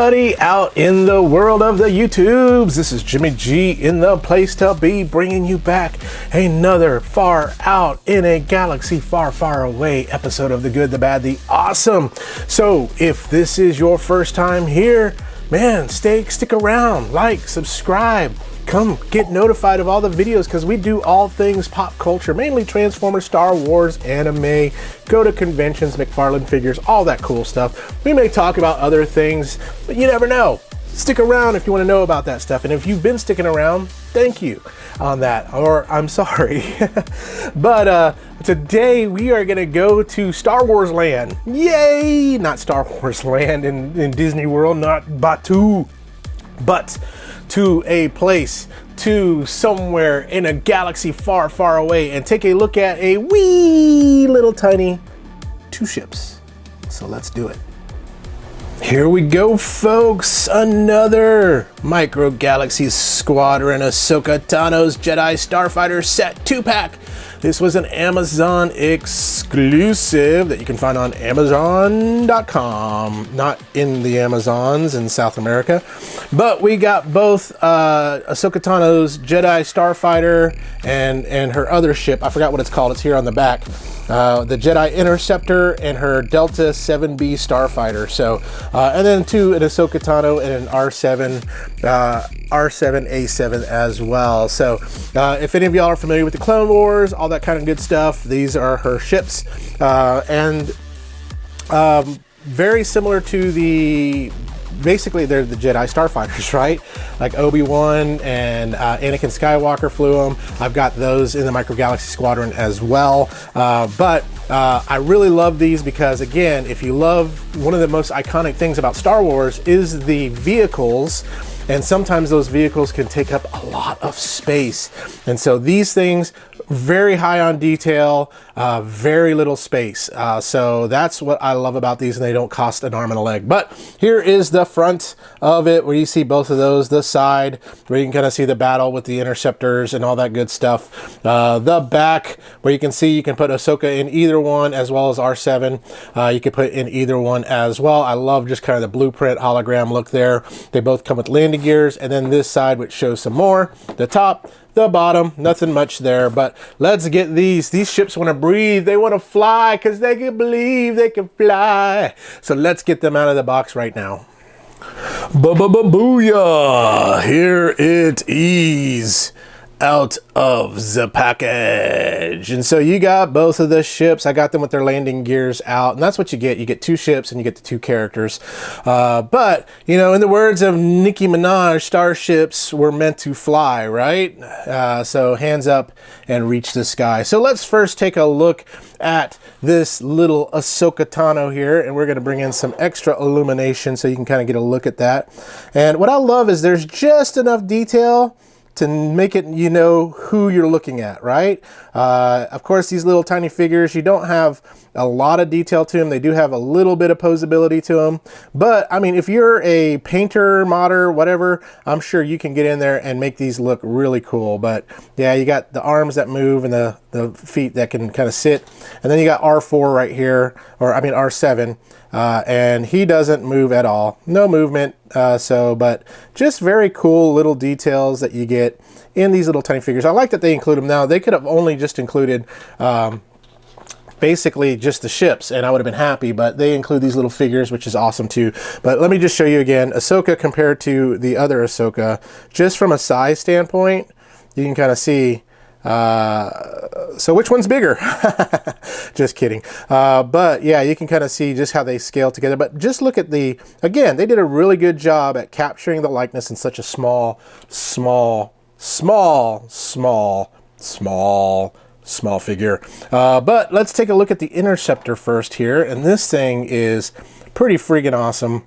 everybody out in the world of the YouTubes. This is Jimmy G in the place to be, bringing you back another far out in a galaxy far, far away episode of The Good, the Bad, the Awesome. So if this is your first time here, man, stick around, like, subscribe, come get notified of all the videos, because we do all things pop culture, mainly Transformers, Star Wars, anime, go to conventions, McFarlane figures, all that cool stuff. We may talk about other things, but you never know. Stick around if you want to know about that stuff. And if you've been sticking around, thank you on that, or I'm sorry. But today we are going to go to Star Wars Land. Yay! Not Star Wars Land in Disney World, not Batu, but to a place, to somewhere in a galaxy far, far away, and take a look at a wee little tiny two ships. So let's do it. Here we go, folks. Another Micro Galaxy Squadron Ahsoka Tano's Jedi Starfighter set 2-pack. This was an Amazon exclusive that you can find on Amazon.com. Not in the Amazons in South America. But we got both Ahsoka Tano's Jedi Starfighter and her other ship. I forgot what it's called. It's here on the back. The Jedi Interceptor and her Delta 7B Starfighter. So, and then two, an Ahsoka Tano and an R7A7 as well. So if any of y'all are familiar with the Clone Wars, all that kind of good stuff, these are her ships. And very similar to basically they're the Jedi Starfighters, right? Like Obi-Wan and Anakin Skywalker flew them. I've got those in the Micro Galaxy Squadron as well. But I really love these because, again, if you love, one of the most iconic things about Star Wars is the vehicles. And sometimes those vehicles can take up a lot of space. And so these things, very high on detail, very little space. So that's what I love about these, and they don't cost an arm and a leg. But here is the front of it, where you see both of those, the side, where you can kind of see the battle with the interceptors and all that good stuff. The back, where you can see you can put Ahsoka in either one, as well as R7. You could put in either one as well. I love just kind of the blueprint hologram look there. They both come with landing gears, and then this side, which shows some more. The top, the bottom, nothing much there. But let's get these ships want to breathe, they want to fly, because they can believe they can fly. So let's get them out of the box right now. Booyah! Here it is, out of the package. And so you got both of the ships. I got them with their landing gears out, and that's what you get. You get two ships and you get the two characters. But, you know, in the words of Nicki Minaj, starships were meant to fly, right? So hands up and reach the sky. So let's first take a look at this little Ahsoka Tano here, and we're going to bring in some extra illumination so you can kind of get a look at that. And what I love is there's just enough detail to make it, you know, who you're looking at, right? Of course, these little tiny figures, you don't have a lot of detail to them. They do have a little bit of posability to them. But, I mean, if you're a painter, modder, whatever, I'm sure you can get in there and make these look really cool. But, yeah, you got the arms that move and the feet that can kind of sit. And then you got R4 right here, or, I mean, R7. And he doesn't move at all. No movement. But just very cool little details that you get in these little tiny figures. I like that they include them now. They could have only just included basically just the ships, and I would have been happy, but they include these little figures, which is awesome too. But let me just show you again, Ahsoka compared to the other Ahsoka, just from a size standpoint, you can kind of see. So which one's bigger? Just kidding. But yeah, you can kind of see just how they scale together. But just look at again, they did a really good job at capturing the likeness in such a small figure. But let's take a look at the Interceptor first here. And this thing is pretty friggin' awesome.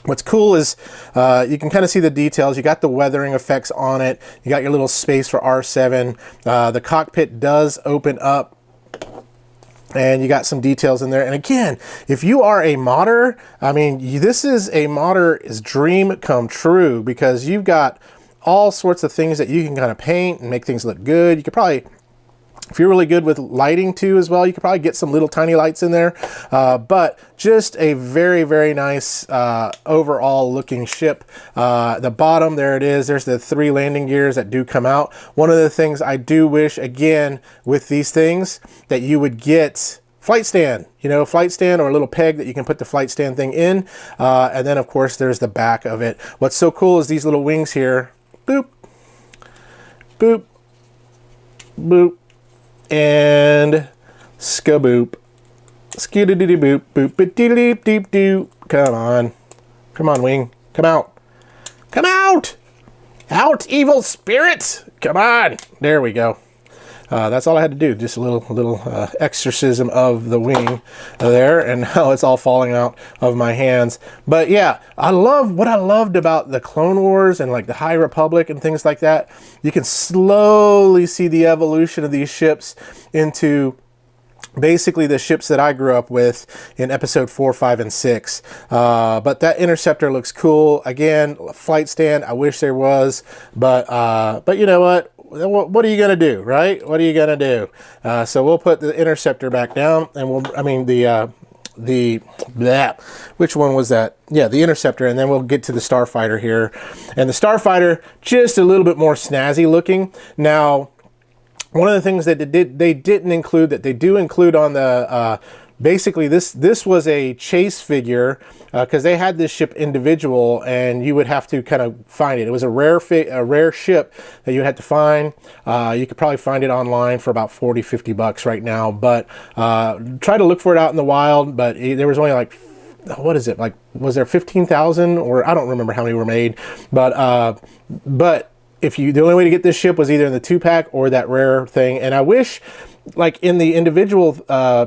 What's cool is you can kind of see the details. You got the weathering effects on it. You got your little space for R7. The cockpit does open up, and you got some details in there. And again, if you are a modder, I mean, this is a modder's dream come true, because you've got all sorts of things that you can kind of paint and make things look good. You could probably If you're really good with lighting too as well, you could probably get some little tiny lights in there. But just a very, very nice overall looking ship. The bottom, there it is. There's the 3 landing gears that do come out. One of the things I do wish, again, with these things, that you would get flight stand, flight stand or a little peg that you can put the flight stand thing in. And then, of course, there's the back of it. What's so cool is these little wings here. Boop, boop, boop. And skaboop, skidididdy boop, boop, ba-dee-dee deep doo. Come on, wing, come out, out, evil spirits, come on. There we go. That's all I had to do. Just a little exorcism of the wing there, and now it's all falling out of my hands. But yeah, what I loved about the Clone Wars and like the High Republic and things like that. You can slowly see the evolution of these ships into basically the ships that I grew up with in episode 4, 5, and 6. But that interceptor looks cool. Again, flight stand, I wish there was, but you know what are you gonna do, right? What are you gonna do? So we'll put the interceptor back down, and which one was that? Yeah, the interceptor, and then we'll get to the Starfighter here. And the Starfighter, just a little bit more snazzy looking. Now, one of the things that they didn't include that they do include on the basically this was a chase figure, because they had this ship individual and you would have to kind of find it. It was a rare ship that you had to find. You could probably find it online for about 40-50 bucks right now, but try to look for it out in the wild. But there was only like, what is it, like, was there 15,000, or I don't remember how many were made, but the only way to get this ship was either in the 2-pack or that rare thing. And I wish, like in the individual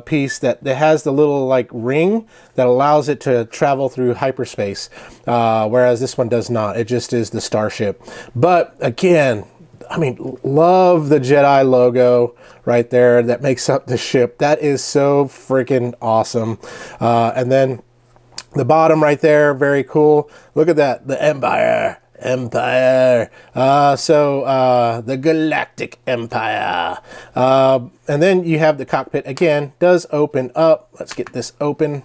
piece, that has the little like ring that allows it to travel through hyperspace, whereas this one does not. It just is the starship. But again, I mean, love the Jedi logo right there that makes up the ship. That is so freaking awesome. And then the bottom right there, very cool. Look at that, the Empire. The Galactic Empire. And then you have the cockpit, again, does open up. Let's get this open.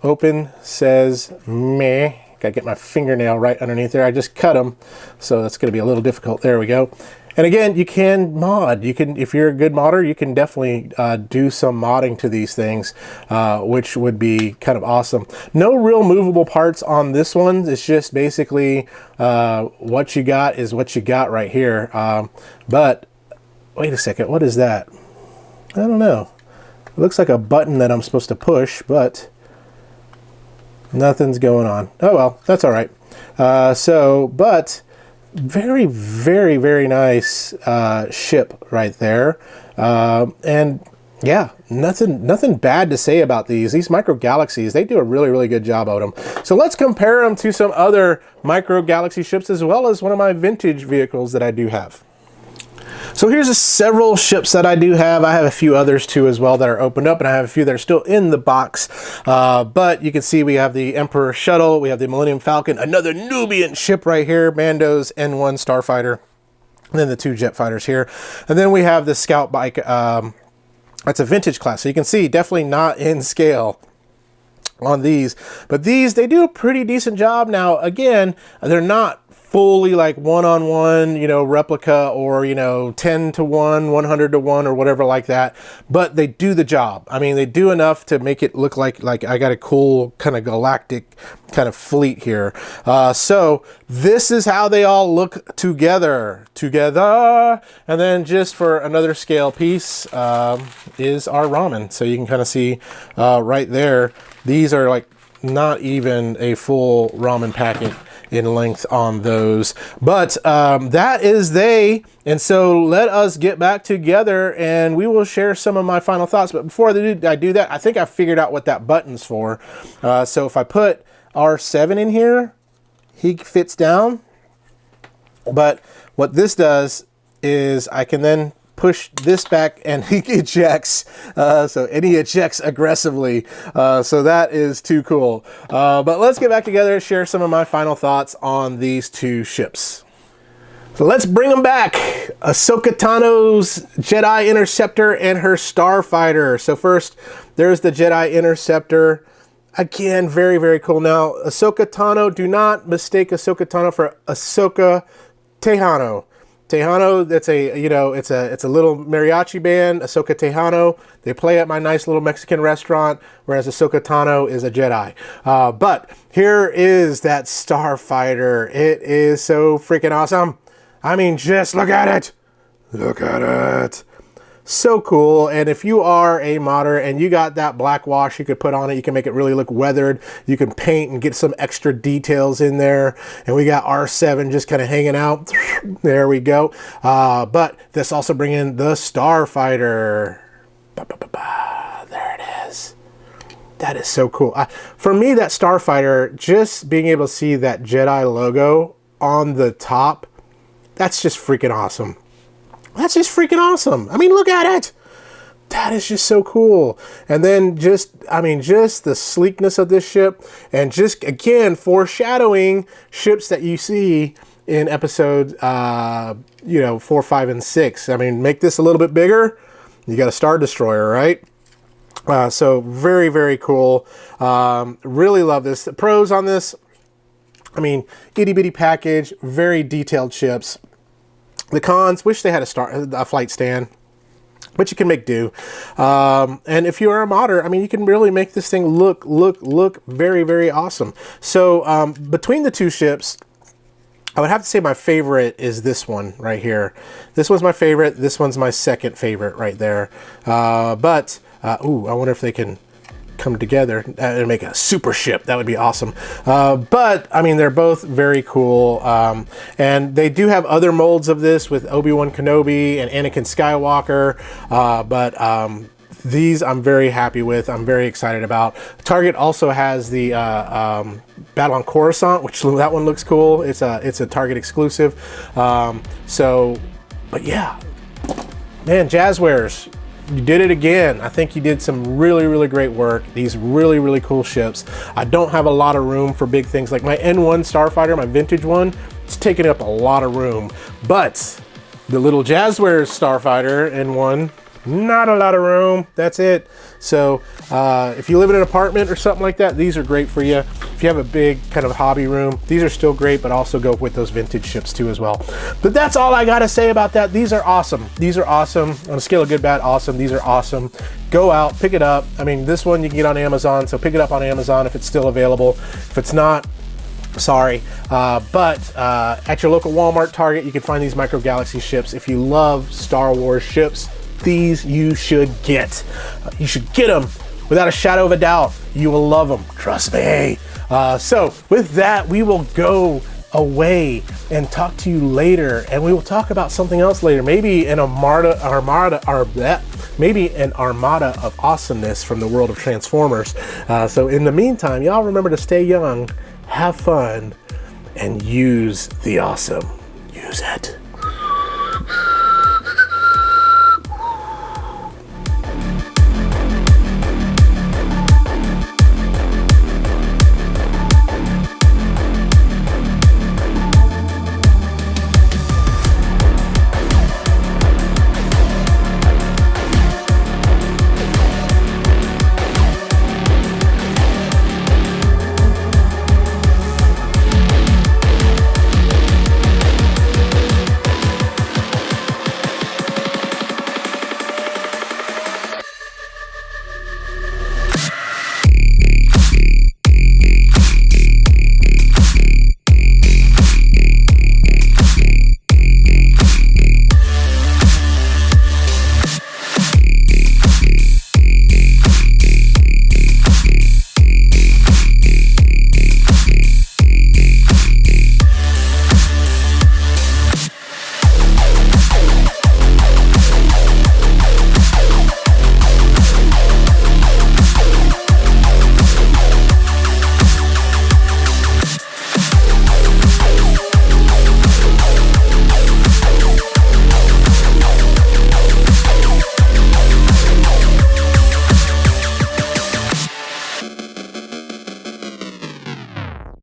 Open says meh. Gotta get my fingernail right underneath there. I just cut them, so that's gonna be a little difficult. There we go. And again, you can mod. You can, if you're a good modder, you can definitely do some modding to these things, which would be kind of awesome. No real movable parts on this one. It's just basically what you got is what you got right here. But wait a second, what is that? I don't know. It looks like a button that I'm supposed to push, but nothing's going on. Oh well, that's all right. But very, very, very nice ship right there. And yeah, nothing bad to say about these micro galaxies. They do a really, really good job of them. So let's compare them to some other micro galaxy ships, as well as one of my vintage vehicles that I do have. So here's several ships that I do have. I have a few others too as well that are opened up, and I have a few that are still in the box. But you can see we have the Emperor Shuttle, we have the Millennium Falcon, another Nubian ship right here, Mando's N1 Starfighter, and then the 2 jet fighters here. And then we have the Scout Bike. That's a vintage class, so you can see definitely not in scale on these. But these, they do a pretty decent job. Now, again, they're not fully like one-on-one, replica, or 10 to 1, 100 to 1, or whatever like that, but they do the job. I mean, they do enough to make it look like I got a cool kind of galactic kind of fleet here. So this is how they all look together. And then just for another scale piece is our ramen. So you can kind of see right there, these are like not even a full ramen packet in length on those, but that is they. And so let us get back together and we will share some of my final thoughts. But before I do that, I think I figured out what that button's for. So if I put R7 in here, he fits down, but what this does is I can then push this back and he ejects, and he ejects aggressively, so that is too cool. But let's get back together and share some of my final thoughts on these two ships. So let's bring them back. Ahsoka Tano's Jedi Interceptor and her Starfighter. So first, there's the Jedi Interceptor. Again, very, very cool. Now, Ahsoka Tano, do not mistake Ahsoka Tano for Ahsoka Tejano. Tejano, that's a, you know, it's a little mariachi band, Ahsoka Tejano. They play at my nice little Mexican restaurant, whereas Ahsoka Tano is a Jedi. But here is that Starfighter. It is so freaking awesome. I mean, just look at it. Look at it. So cool. And if you are a modder and you got that black wash you could put on it, you can make it really look weathered. You can paint and get some extra details in there. And we got R7 just kind of hanging out. There we go. But this also bring in the Starfighter. There it is. That is so cool. For me, that Starfighter, just being able to see that Jedi logo on the top, that's just freaking awesome. That's just freaking awesome. I mean, look at it. That is just so cool. And then just, I mean, just the sleekness of this ship, and just, again, foreshadowing ships that you see in episode, 4, 5, and 6. I mean, make this a little bit bigger. You got a Star Destroyer, right? So very, very cool. Really love this. The pros on this, I mean, itty bitty package, very detailed ships. The cons, wish they had a flight stand, but you can make do. And if you are a modder, I mean, you can really make this thing look very, very awesome. So between the two ships, I would have to say my favorite is this one right here. This one's my favorite. This one's my second favorite right there. Ooh, I wonder if they can come together and make a super ship. That would be awesome. But I mean, they're both very cool, and they do have other molds of this with Obi-Wan Kenobi and Anakin Skywalker, but these I'm very happy with. I'm very excited about. Target also has the Battle on Coruscant, which that one looks cool. It's a Target exclusive. But yeah, man, Jazzwares, you did it again. I think you did some really, really great work. These really, really cool ships. I don't have a lot of room for big things like my N1 Starfighter, my vintage one. It's taking up a lot of room. But the little Jazzwares Starfighter N1, not a lot of room. That's it. So if you live in an apartment or something like that, these are great for you. If you have a big kind of hobby room, these are still great, but also go with those vintage ships too as well. But that's all I gotta say about that. These are awesome. These are awesome. On a scale of good, bad, awesome. These are awesome. Go out, pick it up. I mean, this one you can get on Amazon, so pick it up on Amazon if it's still available. If it's not, sorry. But at your local Walmart, Target, you can find these Micro Galaxy ships. If you love Star Wars ships, these you should get. You should get them without a shadow of a doubt. You will love them. Trust me. So with that, we will go away and talk to you later, and we will talk about something else later. Maybe an armada of awesomeness from the world of Transformers. So in the meantime, y'all remember to stay young, have fun, and use the awesome. Use it.